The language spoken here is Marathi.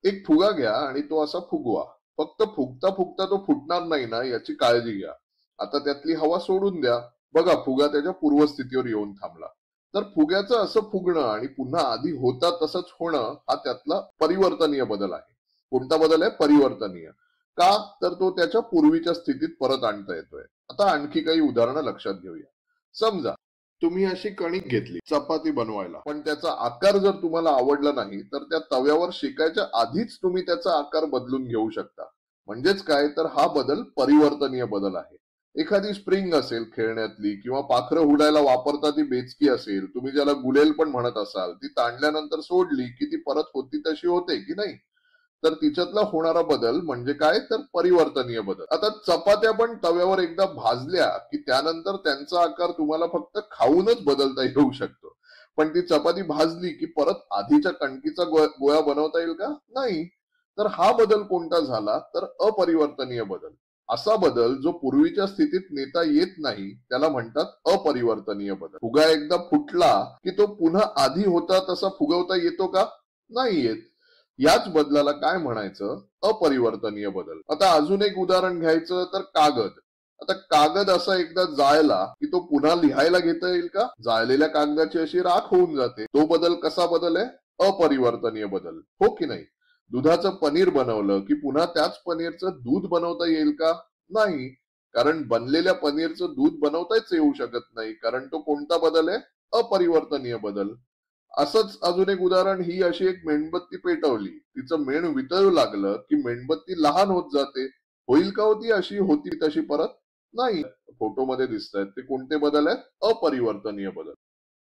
एक फुगा घ्या आणि तो असा फुगवा. फक्त फुगता फुगता तो फुटणार नाही ना याची काळजी घ्या. आता त्यातली हवा सोडून द्या. बघा फुगा त्याच्या पूर्वस्थितीवर येऊन थांबला. तर फुग्याचं असं फुगणं आणि पुन्हा आधी होता तसंच होणं हा त्यातला परिवर्तनीय बदल आहे. कोणता बदल आहे? परिवर्तनीय. का? तर तो त्याच्या पूर्वीच्या स्थितीत परत आणता येतोय. आता आणखी काही उदाहरणं लक्षात घेऊया. समजा तुम्ही अशी कणिक घेतली चपाती बनवायला, पण त्याचा आकार जर तुम्हाला आवडला नाही तर त्या तव्यावर शेकायच्या आधीच तुम्ही त्याचा आकार बदलून घेऊ शकता. म्हणजेच काय? तर हा बदल परिवर्तनीय बदल आहे. एखादी स्प्रिंग असेल खेळण्यातली किंवा पाखरं उडायला वापरता ती बेचकी असेल, तुम्ही ज्याला गुलेल पण म्हणत असाल, ती ताणल्यानंतर सोडली की ती परत होती तशी होते की नाही? तर तिच्यातला होणारा बदल म्हणजे काय? तर परिवर्तनीय बदल. आता चपात्या पण तव्यावर एकदा भाजल्या की त्यानंतर त्यांचा आकार तुम्हाला फक्त खाऊनच बदलता येऊ शकतो. पण ती चपाती भाजली की परत आधीच्या कणकीचा गोळा बनवता येईल का? नाही. तर हा बदल कोणता झाला? तर अपरिवर्तनीय बदल. असा बदल जो पूर्वीच्या स्थितीत नेता येत नाही त्याला म्हणतात अपरिवर्तनीय बदल. फुगा एकदा फुटला की तो पुन्हा आधी होता तसा फुगवता येतो का? नाही येत. याच बदलाला काय म्हणायचं? अपरिवर्तनीय बदल. आता अजून एक उदाहरण घ्यायचं तर कागद. आता कागद असा एकदा जाळला की तो पुन्हा लिहायला घेता येईल का? जाळलेल्या कागदाची अशी राख होऊन जाते. तो बदल कसा बदल आहे? अपरिवर्तनीय बदल. हो की नाही? दुधाचं पनीर बनवलं की पुन्हा त्याच पनीरचं दूध बनवता येईल का? नाही. कारण बनलेल्या पनीरचं दूध बनवताच येऊ शकत नाही. कारण तो कोणता बदल आहे? अपरिवर्तनीय बदल. असंच अजून एक उदाहरण, ही अशी एक मेणबत्ती पेटवली. तिचं मेण वितळू लागलं की मेणबत्ती लहान होत जाते. होईल का होती अशी होती तशी परत? नाही. फोटोमध्ये दिसतायत ते कोणते बदल आहेत? अपरिवर्तनीय बदल.